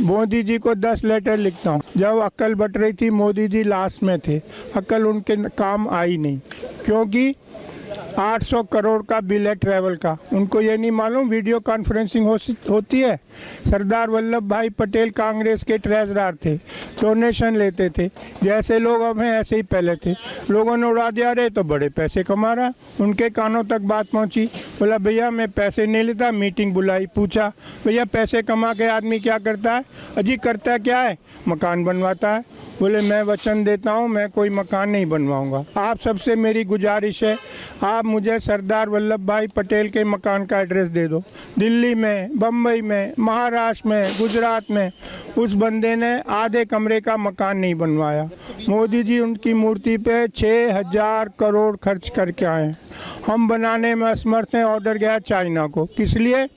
मोदी जी को 10 लेटर लिखता हूँ। जब अक्ल बट रही थी मोदी जी लास्ट में थे, अक्ल उनके काम आई नहीं, क्योंकि 800 करोड़ का बिल है ट्रैवल का। उनको ये नहीं मालूम वीडियो कॉन्फ्रेंसिंग होती है। सरदार वल्लभ भाई पटेल कांग्रेस के ट्रेजरर थे, डोनेशन लेते थे, जैसे लोग अब हैं ऐसे ही पहले थे। लोगों ने उड़ा दिया, अरे तो बड़े पैसे कमा रहा। उनके कानों तक बात पहुंची, बोला भैया मैं पैसे नहीं लेता। मीटिंग बुलाई, पूछा भैया पैसे कमा के आदमी क्या करता है? अजी करता क्या है? मकान बनवाता है। बोले मैं वचन देता हूँ मैं कोई मकान नहीं बनवाऊंगा। आप सबसे मेरी गुजारिश है, आप मुझे सरदार वल्लभ भाई पटेल के मकान का एड्रेस दे दो। दिल्ली में, बम्बई में, महाराष्ट्र में, गुजरात में उस बंदे ने आधे कमरे का मकान नहीं बनवाया। मोदी जी उनकी मूर्ति पे 6000 करोड़ खर्च करके आए। हम बनाने में असमर्थ हैं। ऑर्डर गया चाइना को। किस लिए?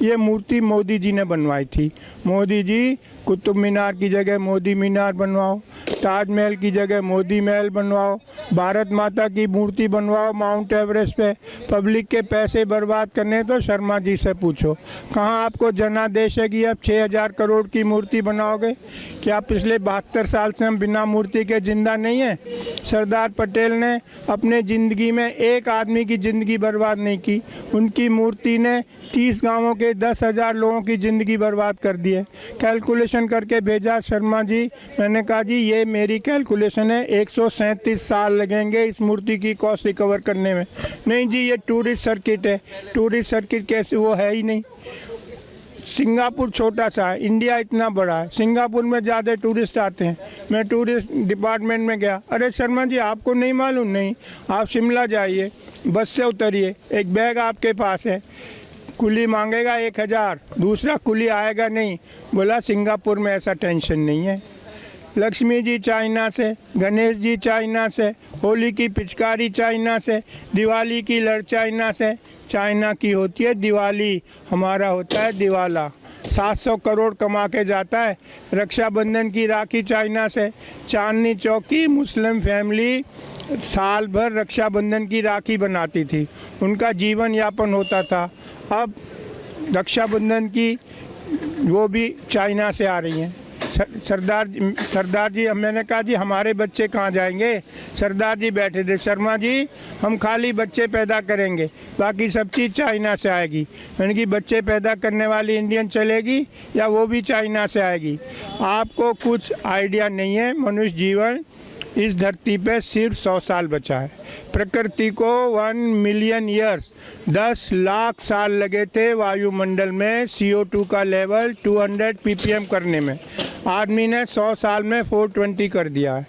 ये मूर्ति मोदी जी ने बनवाई थी। मोदी जी कुतुब मीनार की जगह मोदी मीनार बनवाओ, ताजमहल की जगह मोदी महल बनवाओ, भारत माता की मूर्ति बनवाओ माउंट एवरेस्ट पे। पब्लिक के पैसे बर्बाद करने तो शर्मा जी से पूछो, कहाँ आपको जनादेश है कि अब 6000 करोड़ की मूर्ति बनाओगे? क्या पिछले 72 साल से हम बिना मूर्ति के जिंदा नहीं हैं? सरदार पटेल ने अपने ज़िंदगी में एक आदमी की ज़िंदगी बर्बाद नहीं की। उनकी मूर्ति ने 30 गाँवों के 10,000 लोगों की ज़िंदगी बर्बाद कर दी है। कैलकुलेशन करके भेजा शर्मा जी। मैंने कहा जी ये मेरी कैलकुलेशन है, 137 साल लगेंगे इस मूर्ति की कॉस्ट रिकवर करने में। नहीं जी ये टूरिस्ट सर्किट है। टूरिस्ट सर्किट कैसे? वो है ही नहीं। सिंगापुर छोटा सा है, इंडिया इतना बड़ा है। सिंगापुर में ज़्यादा टूरिस्ट आते हैं। मैं टूरिस्ट डिपार्टमेंट में गया, अरे शर्मा जी आपको नहीं मालूम? नहीं, आप शिमला जाइए, बस से उतरिए, एक बैग आपके पास है, कुली मांगेगा 1000, दूसरा कुली आएगा नहीं। बोला सिंगापुर में ऐसा टेंशन नहीं है। लक्ष्मी जी चाइना से, गणेश जी चाइना से, होली की पिचकारी चाइना से, दिवाली की लड़ चाइना से। चाइना की होती है दिवाली, हमारा होता है दिवाला। 700 करोड़ कमा के जाता है। रक्षाबंधन की राखी चाइना से। चांदनी चौक की मुस्लिम फैमिली साल भर रक्षाबंधन की राखी बनाती थी, उनका जीवन यापन होता था। अब रक्षाबंधन की वो भी चाइना से आ रही हैं। सरदार जी, मैंने कहा जी हमारे बच्चे कहाँ जाएंगे? सरदार जी बैठे थे, शर्मा जी हम खाली बच्चे पैदा करेंगे, बाकी सब चीज़ चाइना से आएगी। मैंने कि बच्चे पैदा करने वाली इंडियन चलेगी या वो भी चाइना से आएगी? आपको कुछ आइडिया नहीं है। मनुष्य जीवन इस धरती पे सिर्फ 100 साल बचा है। प्रकृति को 1 मिलियन ईयर्स 10 लाख साल लगे थे वायुमंडल में CO2 का लेवल 200 ppm करने में। आदमी ने 100 साल में 420 कर दिया है।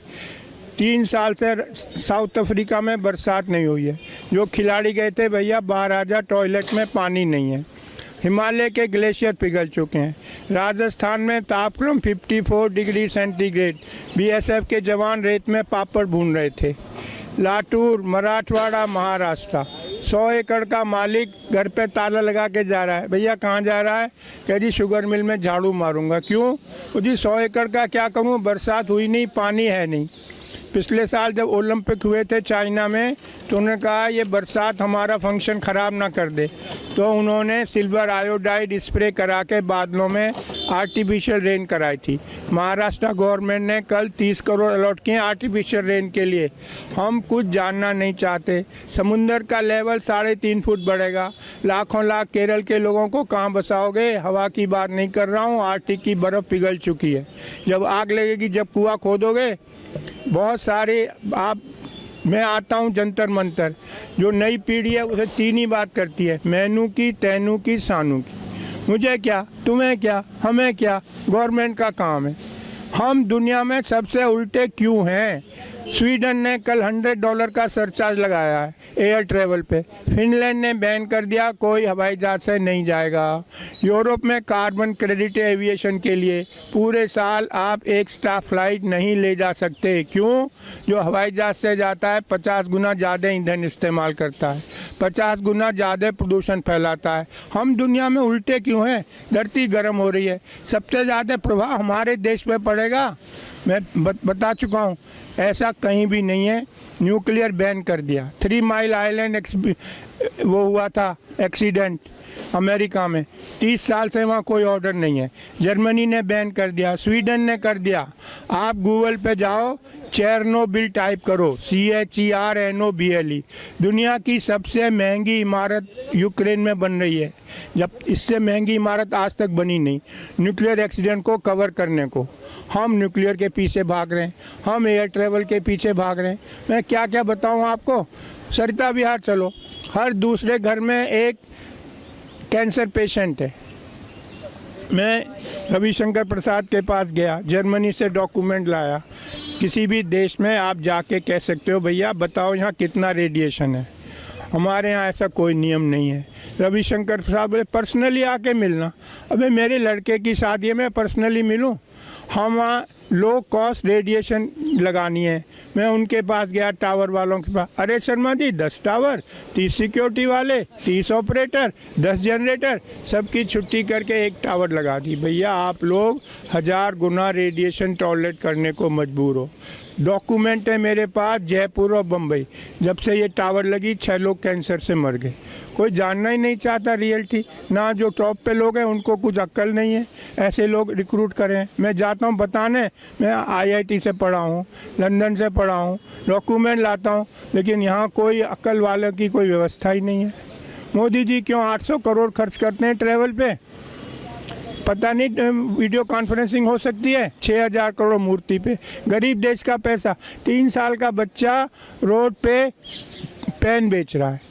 3 साल से साउथ अफ्रीका में बरसात नहीं हुई है। जो खिलाड़ी गए थे भैया बाहर आ जा, टॉयलेट में पानी नहीं है। हिमालय के ग्लेशियर पिघल चुके हैं। राजस्थान में तापक्रम 54 डिग्री सेंटीग्रेड। BSF के जवान रेत में पापड़ भून रहे थे। लातूर, मराठवाड़ा, महाराष्ट्र, 100 एकड़ का मालिक घर पे ताला लगा के जा रहा है। भैया कहाँ जा रहा है? कह जी शुगर मिल में झाड़ू मारूंगा। क्यों? तो जी 100 एकड़ का क्या करूँ, बरसात हुई नहीं, पानी है नहीं। पिछले साल जब ओलंपिक हुए थे चाइना में तो उन्होंने कहा ये बरसात हमारा फंक्शन ख़राब ना कर दे, तो उन्होंने सिल्वर आयोडाइड स्प्रे करा के बादलों में आर्टिफिशियल रेन कराई थी। महाराष्ट्र गवर्नमेंट ने कल 30 करोड़ अलॉट किए आर्टिफिशियल रेन के लिए। हम कुछ जानना नहीं चाहते। समुंदर का लेवल 3.5 फुट बढ़ेगा। लाखों लाख केरल के लोगों को कहाँ बसाओगे? हवा की बात नहीं कर रहा हूँ, आर्टिक की बर्फ़ पिघल चुकी है। जब आग लगेगी, जब कुआं खोदोगे, बहुत सारे मैं आता हूँ जंतर मंतर। जो नई पीढ़ी है उसे 3 ही बात करती है, मैनू की, तैनू की, सानू की। मुझे क्या, तुम्हें क्या, हमें क्या, गवर्नमेंट का काम है। हम दुनिया में सबसे उल्टे क्यों हैं? स्वीडन ने कल $100 का सरचार्ज लगाया है एयर ट्रेवल पे। फिनलैंड ने बैन कर दिया, कोई हवाई जहाज से नहीं जाएगा। यूरोप में कार्बन क्रेडिट एविएशन के लिए पूरे साल आप एक स्टाफ फ्लाइट नहीं ले जा सकते। क्यों? जो हवाई जहाज से जाता है 50 गुना ज़्यादा ईंधन इस्तेमाल करता है, 50 गुना ज़्यादा प्रदूषण फैलाता है। हम दुनिया में उल्टे क्यों हैं? धरती गर्म हो रही है, सबसे ज़्यादा प्रभाव हमारे देश पे पड़ेगा। मैं बता चुका हूँ, ऐसा कहीं भी नहीं है। न्यूक्लियर बैन कर दिया। 3 माइल इसराइल आइलैंड वो हुआ था एक्सीडेंट अमेरिका में, 30 साल से वहाँ कोई ऑर्डर नहीं है। जर्मनी ने बैन कर दिया, स्वीडन ने कर दिया। आप गूगल पे जाओ, चेरनोबिल टाइप करो, CHERNOBLE। दुनिया की सबसे महंगी इमारत यूक्रेन में बन रही है, जब इससे महंगी इमारत आज तक बनी नहीं, न्यूक्लियर एक्सीडेंट को कवर करने को। हम न्यूक्लियर के पीछे भाग रहे हैं, हम एयर ट्रेवल के पीछे भाग रहे हैं। मैं क्या क्या बताऊं आपको। सरिता विहार चलो, हर दूसरे घर में एक कैंसर पेशेंट है। मैं रविशंकर प्रसाद के पास गया, जर्मनी से डॉक्यूमेंट लाया। किसी भी देश में आप जाके कह सकते हो भैया बताओ यहाँ कितना रेडिएशन है। हमारे यहाँ ऐसा कोई नियम नहीं है। रविशंकर प्रसाद बोले पर्सनली आके मिलना। अबे मेरे लड़के की शादी में पर्सनली मिलूँ? हम वहाँ लो कॉस्ट रेडिएशन लगानी है। मैं उनके पास गया, टावर वालों के पास। अरे शर्मा जी 10 टावर, 30 सिक्योरिटी वाले, 30 ऑपरेटर, 10 जनरेटर, सबकी छुट्टी करके एक टावर लगा दी। भैया आप लोग 1000 गुना रेडिएशन टॉलरेट करने को मजबूर हो। डॉक्यूमेंट है मेरे पास, जयपुर और बम्बई। जब से ये टावर लगी 6 लोग कैंसर से मर गए। कोई जानना ही नहीं चाहता रियलिटी। ना जो टॉप पे लोग हैं उनको कुछ अक्ल नहीं है, ऐसे लोग रिक्रूट करें। मैं जाता हूँ बताने, मैं IIT से पढ़ा हूँ, लंदन से पढ़ा हूँ, डॉक्यूमेंट लाता हूँ, लेकिन यहाँ कोई अक्ल वालों की कोई व्यवस्था ही नहीं है। मोदी जी क्यों 800 करोड़ खर्च करते हैं ट्रैवल पे? पता नहीं वीडियो कॉन्फ्रेंसिंग हो सकती है। 6000 करोड़ मूर्ति पे, गरीब देश का पैसा। 3 साल का बच्चा रोड पे पेन बेच रहा है।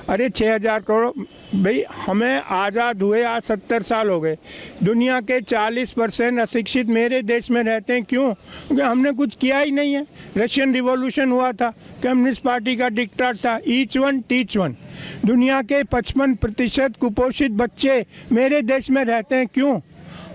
अरे 6000 करोड़। भाई हमें आज़ाद हुए आज 70 साल हो गए। दुनिया के 40% अशिक्षित मेरे देश में रहते हैं। क्यों? क्योंकि हमने कुछ किया ही नहीं है। रशियन रिवॉल्यूशन हुआ था, कम्युनिस्ट पार्टी का डिक्टेट था, ईच वन टीच वन। दुनिया के 55% कुपोषित बच्चे मेरे देश में रहते हैं। क्यों?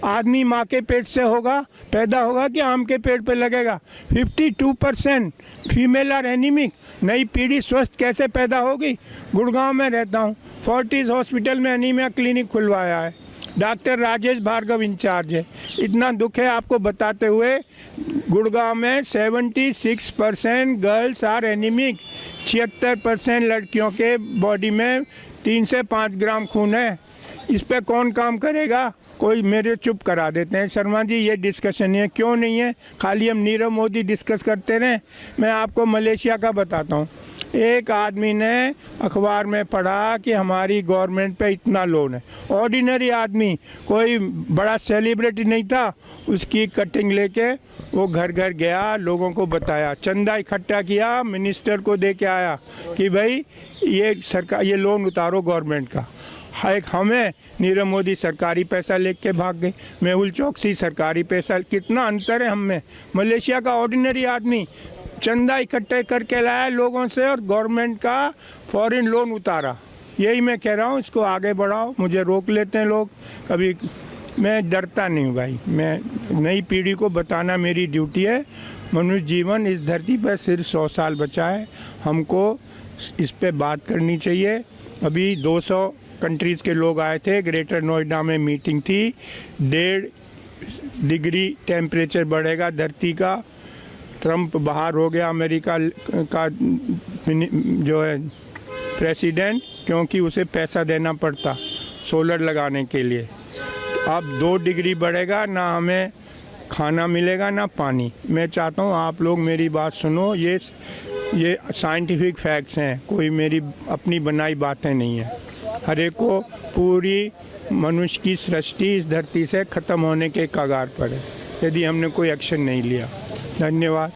आदमी माँ के पेट से होगा पैदा होगा कि आम के पेड़ पे लगेगा। 52% फीमेल आर एनीमिक। नई पीढ़ी स्वस्थ कैसे पैदा होगी? गुड़गांव में रहता हूँ, फोर्टिस हॉस्पिटल में एनीमिया क्लिनिक खुलवाया है। डॉक्टर राजेश भार्गव इंचार्ज है। इतना दुख है आपको बताते हुए, गुड़गांव में 76% गर्ल्स आर एनीमिक। 76% लड़कियों के बॉडी में 3 से 5 ग्राम खून है। इस पे कौन काम करेगा? कोई मेरे चुप करा देते हैं। शर्मा जी ये डिस्कशन है, क्यों नहीं है? खाली हम नीरव मोदी डिस्कस करते रहें। मैं आपको मलेशिया का बताता हूँ। एक आदमी ने अखबार में पढ़ा कि हमारी गवर्नमेंट पे इतना लोन है। ऑर्डिनरी आदमी, कोई बड़ा सेलिब्रिटी नहीं था। उसकी कटिंग लेके वो घर घर गया, लोगों को बताया, चंदा इकट्ठा किया, मिनिस्टर को दे के आया कि भाई ये सरकार ये लोन उतारो गवर्नमेंट का। एक हमें नीरव मोदी सरकारी पैसा लेके भाग गए। मेहुल चौकसी सरकारी पैसा, कितना अंतर है हम में। मलेशिया का ऑर्डिनरी आदमी चंदा इकट्ठे करके लाया लोगों से और गवर्नमेंट का फॉरेन लोन उतारा। यही मैं कह रहा हूँ, इसको आगे बढ़ाओ। मुझे रोक लेते हैं लोग कभी, मैं डरता नहीं हूँ भाई। मैं नई पीढ़ी को बताना मेरी ड्यूटी है। मनुष्य जीवन इस धरती पर सिर्फ 100 साल बचा है, हमको इस पे बात करनी चाहिए। अभी 200 कंट्रीज़ के लोग आए थे, ग्रेटर नोएडा में मीटिंग थी। 1.5 डिग्री टेम्परेचर बढ़ेगा धरती का। ट्रंप बाहर हो गया अमेरिका का जो है प्रेसिडेंट, क्योंकि उसे पैसा देना पड़ता सोलर लगाने के लिए। अब 2 डिग्री बढ़ेगा, ना हमें खाना मिलेगा ना पानी। मैं चाहता हूँ आप लोग मेरी बात सुनो, ये साइंटिफिक फैक्ट्स हैं, कोई मेरी अपनी बनाई बातें नहीं है। हर एक को पूरी मनुष्य की सृष्टि इस धरती से ख़त्म होने के कगार पर है यदि हमने कोई एक्शन नहीं लिया। धन्यवाद।